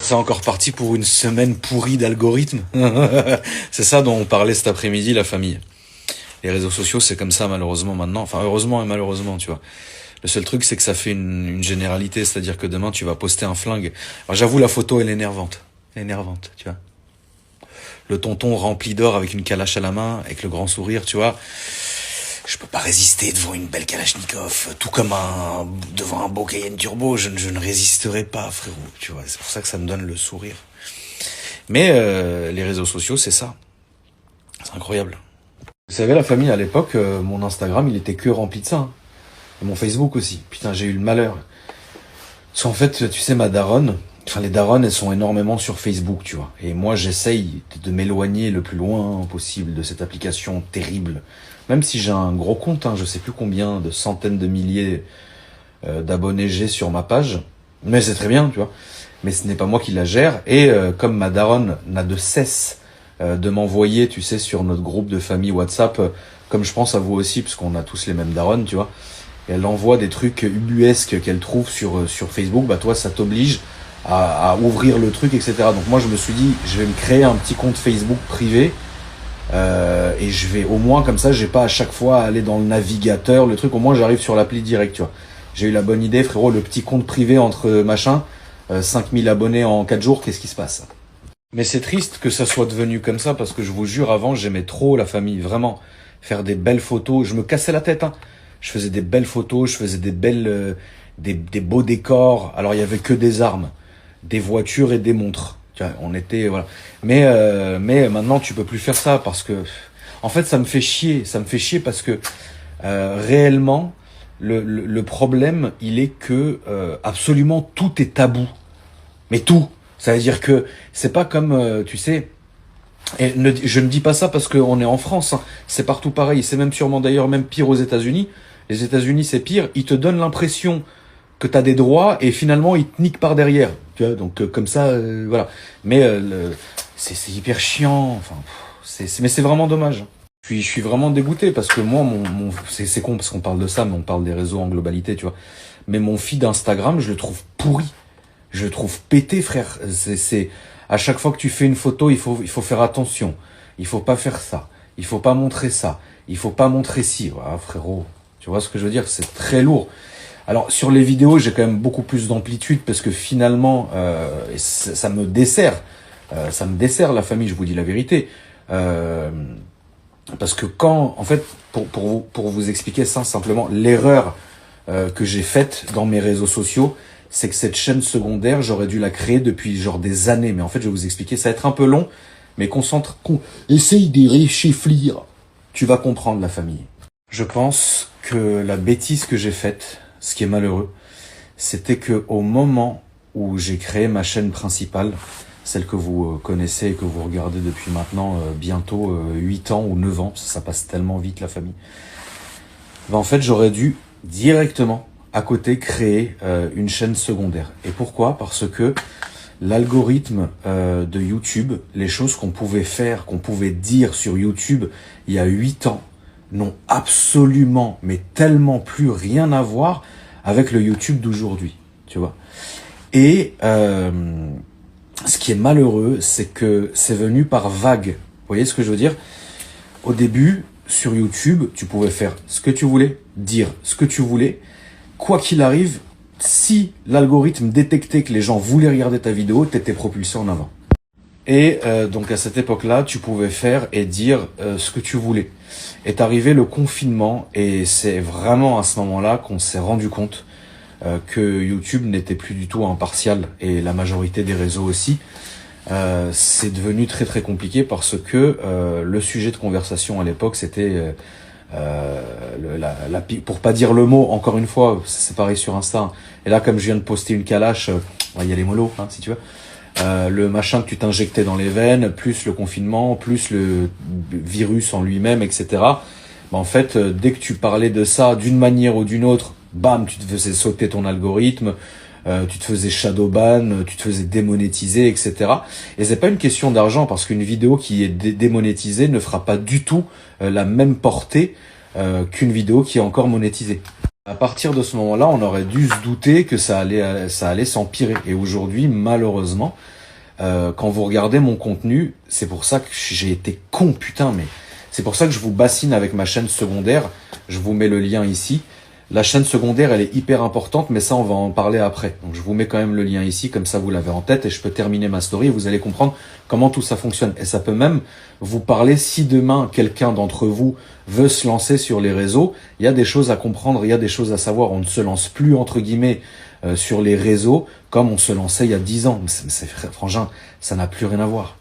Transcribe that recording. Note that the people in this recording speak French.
C'est encore parti pour une semaine pourrie d'algorithmes. C'est ça dont on parlait cet après-midi, la famille. Les réseaux sociaux, c'est comme ça malheureusement maintenant. Enfin, heureusement et malheureusement, tu vois. Le seul truc, c'est que ça fait une généralité, c'est-à-dire que demain, tu vas poster un flingue. Alors j'avoue, la photo, elle est énervante. Elle est énervante, tu vois. Le tonton rempli d'or avec une calache à la main, avec le grand sourire, tu vois. Je peux pas résister devant une belle Kalachnikov, tout comme devant un beau Cayenne Turbo, je ne résisterai pas, frérot, tu vois. C'est pour ça que ça me donne le sourire. Mais les réseaux sociaux, c'est ça. C'est incroyable. Vous savez, la famille, à l'époque, mon Instagram, il était que rempli de ça. Hein. Et mon Facebook aussi. Putain, j'ai eu le malheur. Parce qu'en fait, tu sais, ma daronne, enfin les daronnes, elles sont énormément sur Facebook, tu vois. Et moi, j'essaye de m'éloigner le plus loin possible de cette application terrible. Même si j'ai un gros compte, hein, je sais plus combien de centaines de milliers d'abonnés j'ai sur ma page. Mais c'est très bien, tu vois. Mais ce n'est pas moi qui la gère. Et comme ma daronne n'a de cesse de m'envoyer, tu sais, sur notre groupe de famille WhatsApp, comme je pense à vous aussi, parce qu'on a tous les mêmes daronnes, tu vois. Et elle envoie des trucs ubuesques qu'elle trouve sur Facebook. Bah toi, ça t'oblige à ouvrir le truc, etc. Donc moi, je me suis dit, je vais me créer un petit compte Facebook privé. Et je vais au moins comme ça, j'ai pas à chaque fois à aller dans le navigateur, le truc, au moins j'arrive sur l'appli direct, tu vois. J'ai eu la bonne idée, frérot, le petit compte privé entre machin, 5000 abonnés en 4 jours, qu'est-ce qui se passe? Mais c'est triste que ça soit devenu comme ça, parce que je vous jure, avant, j'aimais trop la famille, vraiment. Faire des belles photos, je me cassais la tête, hein. Je faisais des belles photos, je faisais des belles, des beaux décors. Alors il y avait que des armes, des voitures et des montres. On était voilà. Mais maintenant tu peux plus faire ça parce que en fait ça me fait chier parce que réellement le problème il est que absolument tout est tabou. Mais tout, ça veut dire que c'est pas comme tu sais je ne dis pas ça parce qu'on est en France, hein. C'est partout pareil, c'est même sûrement d'ailleurs même pire aux États-Unis. Les États-Unis c'est pire, ils te donnent l'impression que t'as des droits et finalement ils te niquent par derrière, tu vois, donc comme ça voilà. Mais c'est hyper chiant, enfin mais c'est vraiment dommage. Je suis vraiment dégoûté parce que moi c'est con parce qu'on parle de ça mais on parle des réseaux en globalité, tu vois. Mais mon feed d'Instagram, je le trouve pourri. Je le trouve pété, frère. C'est à chaque fois que tu fais une photo, il faut faire attention. Il faut pas faire ça. Il faut pas montrer ça. Il faut pas montrer ci. Voilà, frérot. Tu vois ce que je veux dire? C'est très lourd. Alors sur les vidéos, j'ai quand même beaucoup plus d'amplitude parce que finalement, ça me dessert. Ça me dessert la famille, je vous dis la vérité. Parce que quand, en fait, pour vous expliquer ça simplement, l'erreur que j'ai faite dans mes réseaux sociaux, c'est que cette chaîne secondaire, j'aurais dû la créer depuis genre des années. Mais en fait, je vais vous expliquer, ça va être un peu long, mais essaye d'y réfléchir. Tu vas comprendre la famille. Je pense que la bêtise que j'ai faite, ce qui est malheureux, c'était que au moment où j'ai créé ma chaîne principale, celle que vous connaissez et que vous regardez depuis maintenant bientôt 8 ans ou 9 ans, ça passe tellement vite la famille, ben en fait j'aurais dû directement à côté créer une chaîne secondaire. Et pourquoi? Parce que l'algorithme de YouTube, les choses qu'on pouvait faire, qu'on pouvait dire sur YouTube il y a 8 ans, n'ont absolument, mais tellement plus rien à voir avec le YouTube d'aujourd'hui, tu vois. Et ce qui est malheureux, c'est que c'est venu par vague. Vous voyez ce que je veux dire? Au début, sur YouTube, tu pouvais faire ce que tu voulais, dire ce que tu voulais. Quoi qu'il arrive, si l'algorithme détectait que les gens voulaient regarder ta vidéo, t'étais propulsé en avant. Et donc à cette époque-là, tu pouvais faire et dire ce que tu voulais. Est arrivé le confinement et c'est vraiment à ce moment-là qu'on s'est rendu compte que YouTube n'était plus du tout impartial et la majorité des réseaux aussi. C'est devenu très très compliqué parce que le sujet de conversation à l'époque c'était pour pas dire le mot, encore une fois, c'est pareil sur Insta. Et là, comme je viens de poster une calache, il y a les mollos, hein, si tu veux. Le machin que tu t'injectais dans les veines, plus le confinement, plus le virus en lui-même, etc. Bah, en fait, dès que tu parlais de ça d'une manière ou d'une autre, bam, tu te faisais sauter ton algorithme, tu te faisais shadowban, tu te faisais démonétiser, etc. Et c'est pas une question d'argent, parce qu'une vidéo qui est démonétisée ne fera pas du tout la même portée qu'une vidéo qui est encore monétisée. À partir de ce moment-là, on aurait dû se douter que ça allait s'empirer. Et aujourd'hui, malheureusement, Quand vous regardez mon contenu, c'est pour ça que j'ai été con, putain, mais c'est pour ça que je vous bassine avec ma chaîne secondaire. Je vous mets le lien ici. La chaîne secondaire, elle est hyper importante, mais ça, on va en parler après. Donc, je vous mets quand même le lien ici, comme ça, vous l'avez en tête, et je peux terminer ma story, et vous allez comprendre comment tout ça fonctionne. Et ça peut même vous parler, si demain, quelqu'un d'entre vous veut se lancer sur les réseaux, il y a des choses à comprendre, il y a des choses à savoir. On ne se lance plus, entre guillemets, sur les réseaux, comme on se lançait il y a 10 ans. Frangin, ça n'a plus rien à voir.